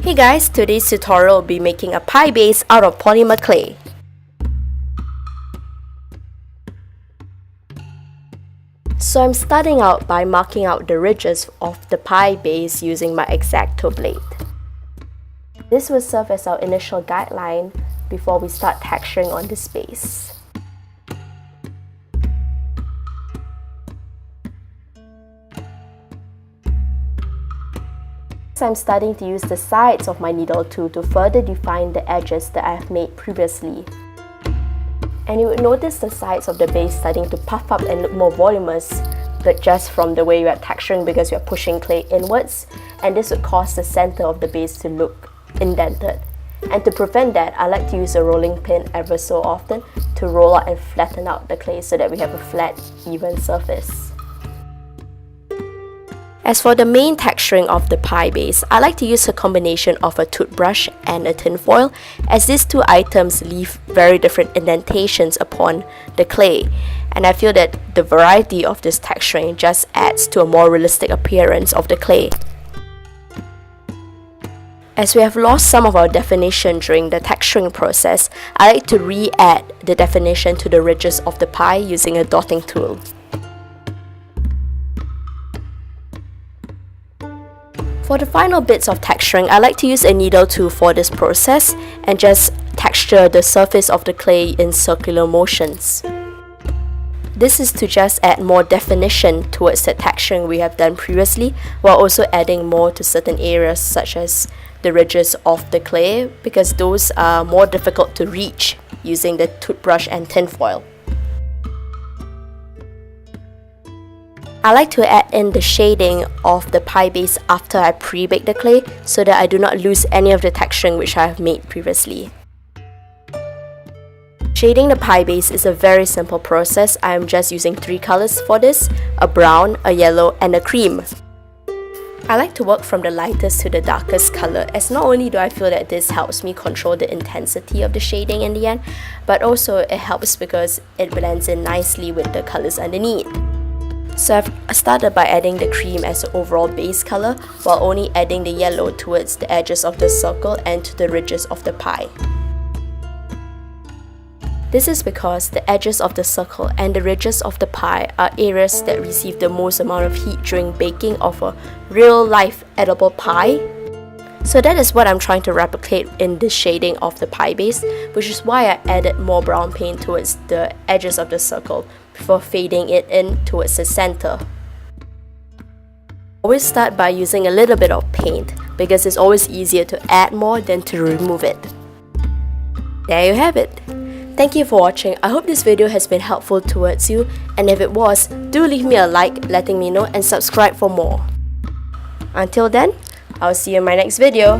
Hey guys, today's tutorial will be making a pie base out of polymer clay. So I'm starting out by marking out the ridges of the pie base using my X-Acto blade. This will serve as our initial guideline before we start texturing on this base. I'm starting to use the sides of my needle tool to further define the edges that I've made previously. And you would notice the sides of the base starting to puff up and look more voluminous, but just from the way we are texturing because we are pushing clay inwards, and this would cause the center of the base to look indented. And to prevent that, I like to use a rolling pin ever so often to roll out and flatten out the clay so that we have a flat, even surface. As for the main texturing of the pie base, I like to use a combination of a toothbrush and a tinfoil, as these two items leave very different indentations upon the clay, and I feel that the variety of this texturing just adds to a more realistic appearance of the clay. As we have lost some of our definition during the texturing process, I like to re-add the definition to the ridges of the pie using a dotting tool. For the final bits of texturing, I like to use a needle tool for this process and just texture the surface of the clay in circular motions. This is to just add more definition towards the texturing we have done previously, while also adding more to certain areas such as the ridges of the clay, because those are more difficult to reach using the toothbrush and tinfoil. I like to add in the shading of the pie base after I pre-bake the clay so that I do not lose any of the texturing which I have made previously. Shading the pie base is a very simple process. I am just using 3 colors for this: a brown, a yellow, and a cream. I like to work from the lightest to the darkest color, as not only do I feel that this helps me control the intensity of the shading in the end, but also it helps because it blends in nicely with the colors underneath. So I've started by adding the cream as the overall base color, while only adding the yellow towards the edges of the circle and to the ridges of the pie. This is because the edges of the circle and the ridges of the pie are areas that receive the most amount of heat during baking of a real-life edible pie. So that is what I'm trying to replicate in the shading of the pie base, which is why I added more brown paint towards the edges of the circle before fading it in towards the center. Always start by using a little bit of paint because it's always easier to add more than to remove it. There you have it. Thank you for watching. I hope this video has been helpful towards you, and if it was, do leave me a like letting me know and subscribe for more. Until then, I'll see you in my next video.